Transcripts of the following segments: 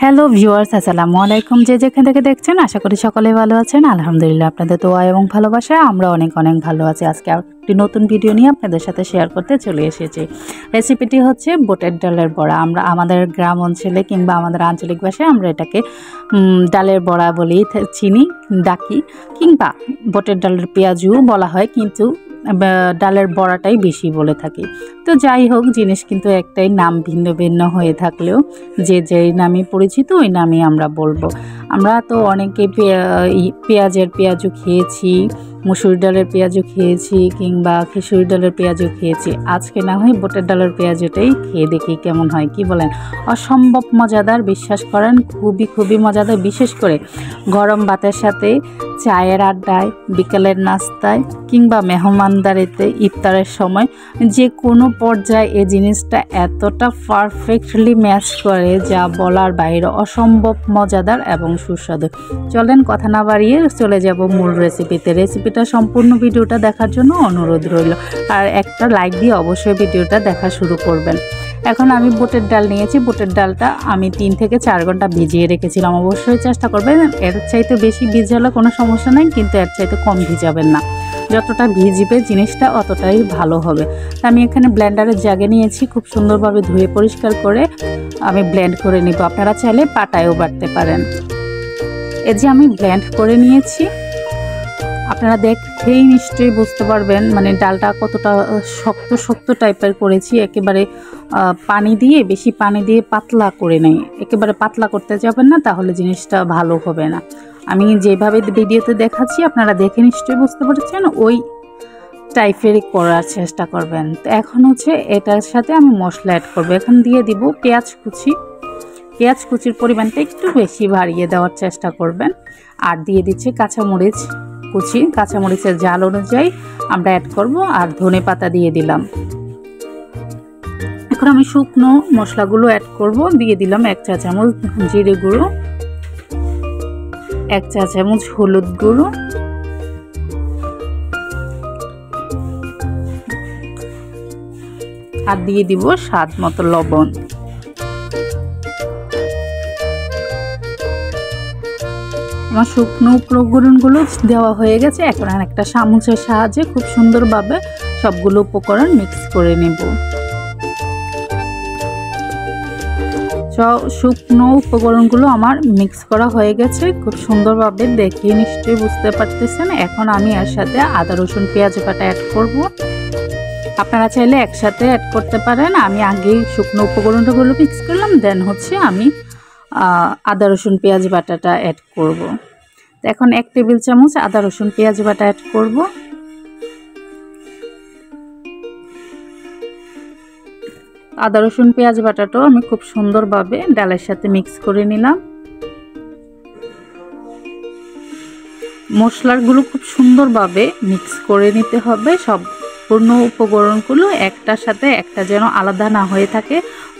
Hello viewers, আসসালামু আলাইকুম। যে যেখান থেকে দেখছেন আশা করি সকলে ভালো আছেন। আলহামদুলিল্লাহ, আপনাদের দোয়া এবং ভালোবাসায় আমরা অনেক অনেক ভালো আছি। আজকে একটি নতুন ভিডিও নিয়ে আপনাদের সাথে শেয়ার করতে চলে এসেছি। রেসিপিটি হচ্ছে বুটের ডালের বড়া। আমরা আমাদের গ্রাম অঞ্চলে কিংবা আমাদের আঞ্চলিক ভাষায় আমরা এটাকে ডালের বড়া বলেই চিনি, ডাকি, কিংবা বুটের ডালের পেঁয়াজু বলা হয়, কিন্তু ডালের বড়াটাই বেশি বলে থাকি। তো যাই হোক, জিনিস কিন্তু একটাই, নাম ভিন্ন ভিন্ন হয়ে থাকলেও যে যেই নামে পরিচিত ওই নামে আমরা বলবো। আমরা তো অনেকে পেঁয়াজের পেঁয়াজু খেয়েছি, মুসুর ডালের পেঁয়াজু খেয়েছি, কিংবা খিচুড়ি ডালের পেঁয়াজু খেয়েছি। আজকে না হয় বুটের ডালের পেঁয়াজুটাই খেয়ে দেখি কেমন হয়। কি বলেন? অসম্ভব মজাদার, বিশ্বাস করেন, খুবই খুবই মজাদার। বিশেষ করে গরম ভাতের সাথে, চায়ের আড্ডায়, বিকেলের নাস্তায়, কিংবা মেহমানদারিতে, ইফতারের সময়, যে কোনো পর্যায়ে এই জিনিসটা এতটা পারফেক্টলি ম্যাচ করে যা বলার বাইরে। অসম্ভব মজাদার এবং সুস্বাদু। চলেন কথা না বাড়িয়ে চলে যাব মূল রেসিপিতে। রেসিপিটা সম্পূর্ণ ভিডিওটা দেখার জন্য অনুরোধ রইল, আর একটা লাইক দিয়ে অবশ্যই ভিডিওটা দেখা শুরু করবেন। এখন আমি বুটের ডাল নিয়েছি। বুটের ডালটা আমি 3 থেকে 4 ঘন্টা ভিজিয়ে রেখেছিলাম। অবশ্যই চেষ্টা করবেন, এর চাইতে বেশি ভিজালে কোনো সমস্যা নেই, কিন্তু এর চাইতে কম ভিজাবেন না। যতটা ভিজবে জিনিসটা অতটাই ভালো হবে। আমি এখানে ব্লেন্ডারের জাগে নিয়েছি, খুব সুন্দরভাবে ধুয়ে পরিষ্কার করে আমি ব্লেন্ড করে নিব। আপনারা চাইলে পাটায়ও বাটতে পারেন। এই যে আমি ব্লেন্ড করে নিয়েছি। আপনারা দেখেই নিশ্চয়ই বুঝতে পারবেন মানে ডালটা কতটা শক্ত শক্ত টাইপের করেছি। একেবারে পানি দিয়ে, বেশি পানি দিয়ে পাতলা করে নেই। একেবারে পাতলা করতে যাবেন না, তাহলে জিনিসটা ভালো হবে না। আমি যেভাবে ভিডিওতে দেখাচ্ছি আপনারা দেখে নিশ্চয়ই বুঝতে পারছেন, ওই টাইপেরই করার চেষ্টা করবেন। তো এখন হচ্ছে এটার সাথে আমি মশলা অ্যাড করবো। এখন দিয়ে দিব পেঁয়াজ কুচি। পেঁয়াজ কুচির পরিমাণটা একটু বেশি বাড়িয়ে দেওয়ার চেষ্টা করবেন। আর দিয়ে দিচ্ছি কাঁচামরিচ কুচি। কাঁচামরিচের ঝাল অনুযায়ী আমরা অ্যাড করব। আর ধনে পাতা দিয়ে দিলাম। এখন আমি শুকনো মশলাগুলো অ্যাড করব। দিয়ে দিলাম 1 চা চামচ জিরে গুঁড়ো, 1 চা চামচ হলুদ গুঁড়ো, আর দিয়ে দিব স্বাদ মতো লবণ। আমার শুকনো উপকরণগুলো দেওয়া হয়ে গেছে। এখন একটা চামচের সাহায্যে খুব সুন্দরভাবে সবগুলো উপকরণ মিক্স করে নেব। শুকনো উপকরণগুলো আমার মিক্স করা হয়ে গেছে খুব সুন্দরভাবে, দেখে নিশ্চয়ই বুঝতে পারতেছেন। এখন আমি এর সাথে আদা রসুন পেঁয়াজ বাটা অ্যাড করব। আপনারা চাইলে একসাথে অ্যাড করতে পারেন। আমি আগেই শুকনো উপকরণগুলো মিক্স করলাম, দেন হচ্ছে আমি আদা রসুন পেঁয়াজ বাটাটা অ্যাড করব। তো এখন 1 টেবিল চামচ আদা রসুন পেঁয়াজ বাটা অ্যাড করব। আদা রসুন পেঁয়াজ বাটাটাও আমি খুব সুন্দরভাবে ডালের সাথে মিক্স করে নিলাম। মশলাগুলো খুব সুন্দরভাবে মিক্স করে নিতে হবে। সম্পূর্ণ উপকরণগুলো একটার সাথে একটা যেন আলাদা না হয়ে থাকে।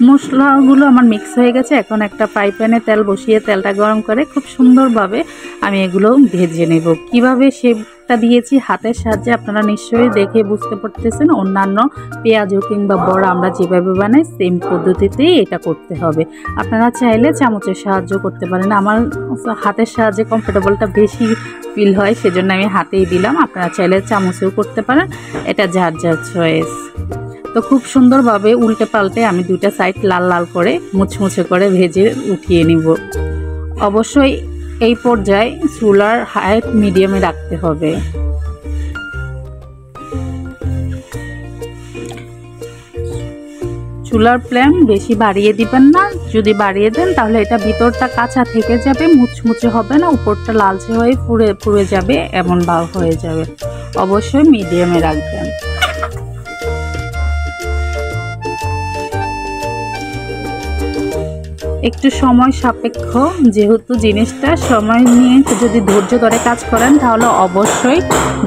মশলাগুলো আমার মিক্স হয়ে গেছে। এখন একটা ফ্রাই প্যানে তেল বসিয়ে তেলটা গরম করে খুব সুন্দরভাবে আমি এগুলো ভেজে নেব। কিভাবে শেপটা দিয়েছি হাতের সাহায্যে আপনারা নিশ্চয়ই দেখে বুঝতে পারতেছেন। অন্যান্য পেঁয়াজু কিংবা বড়া আমরা যেভাবে বানাই সেম পদ্ধতিতেই এটা করতে হবে। আপনারা চাইলে চামচের সাহায্য করতে পারেন। আমার হাতের সাহায্যে কমফোর্টেবলটা বেশি ফিল হয়, সেজন্য আমি হাতেই দিলাম। আপনারা চাইলে চামচেও করতে পারেন, এটা যার যার চয়েস। তো খুব সুন্দরভাবে উল্টে পাল্টে আমি 2টা সাইড লাল লাল করে মুচমুচে করে ভেজে উঠিয়ে নিব। অবশ্যই এই পর্যায়ে চুলার হাই মিডিয়ামে রাখতে হবে। চুলার ফ্লেম বেশি বাড়িয়ে দিবেন না। যদি বাড়িয়ে দেন তাহলে এটা ভিতরটা কাঁচা থেকে যাবে, মুচমুচে হবে না, উপরটা লালচে হয়ে পুড়ে যাবে, এমন ভাব হয়ে যাবে। অবশ্যই মিডিয়ামে রাখবেন। একটু সময় সাপেক্ষ, যেহেতু জিনিসটা সময় নিয়ে যদি ধৈর্য ধরে কাজ করেন তাহলে অবশ্যই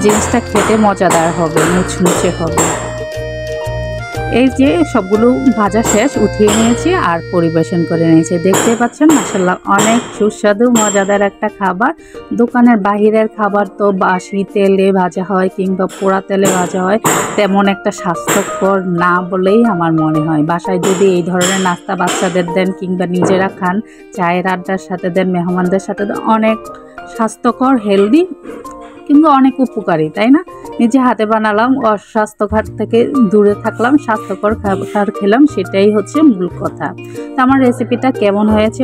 জিনিসটা খেতে মজাদার হবে, মুচমুচে হবে। এই যে সবগুলো ভাজা শেষ, উঠিয়ে নিয়েছি আর পরিবেশন করে নিয়েছি। দেখতে পাচ্ছেন মাশাআল্লাহ অনেক সুস্বাদু মজাদার একটা খাবার। দোকানের বাহিরের খাবার তো বাসি তেলে ভাজা হয় কিংবা পোড়া তেলে ভাজা হয়, তেমন একটা স্বাস্থ্যকর না বলেই আমার মনে হয়। বাসায় যদি এই ধরনের নাস্তা বাচ্চাদের দেন কিংবা নিজেরা খান, চায়ের আড্ডার সাথে দেন, মেহমানদের সাথে দেন, অনেক স্বাস্থ্যকর, হেলদি কিন্তু অনেক উপকারী, তাই না? নিজে হাতে বানালাম, অস্বাস্থ্যকর থেকে দূরে থাকলাম, স্বাস্থ্যকর খাবার খেলাম, সেটাই হচ্ছে মূল কথা। তো আমার রেসিপিটা কেমন হয়েছে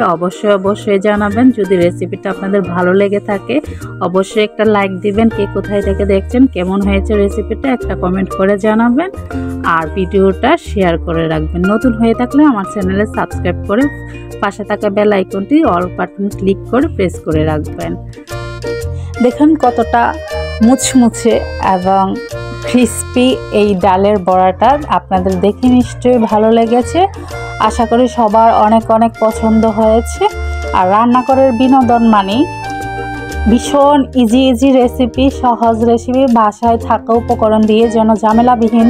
অবশ্যই জানাবেন। যদি রেসিপিটা আপনাদের ভালো লেগে থাকে অবশ্যই একটা লাইক দিবেন। কে কোথায় থেকে দেখছেন, কেমন হয়েছে রেসিপিটা একটা কমেন্ট করে জানাবেন আর ভিডিওটা শেয়ার করে রাখবেন। নতুন হয়ে থাকলে আমার চ্যানেলে সাবস্ক্রাইব করে পাশে থাকা বেল আইকনটি অল বাটন ক্লিক করে প্রেস করে রাখবেন। দেখুন কতটা মুচমুচে এবং ক্রিস্পি এই ডালের বড়াটা, আপনাদের দেখে নিশ্চয়ই ভালো লেগেছে। আশা করি সবার অনেক অনেক পছন্দ হয়েছে। আর রান্নাঘরের বিনোদন মানে ভীষণ ইজি রেসিপি, সহজ রেসিপি, বাসায় থাকা উপকরণ দিয়ে যেন ঝামেলাবিহীন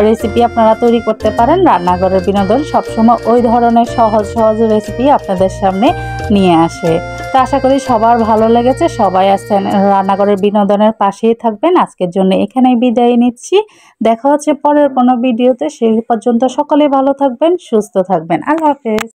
রেসিপি আপনারা তৈরি করতে পারেন। রান্নাঘরের বিনোদন সবসময় ওই ধরনের সহজ রেসিপি আপনাদের সামনে নিয়ে আসে। তো আশা করি সবার ভালো লেগেছে, সবাই আছেন রান্নাঘরের বিনোদনের পাশেই থাকবেন। আজকের জন্য এখানেই বিদায় নিচ্ছি, দেখা হচ্ছে পরের কোনো ভিডিওতে। সেই পর্যন্ত সকলে ভালো থাকবেন, সুস্থ থাকবেন। আল্লাহ হাফেজ।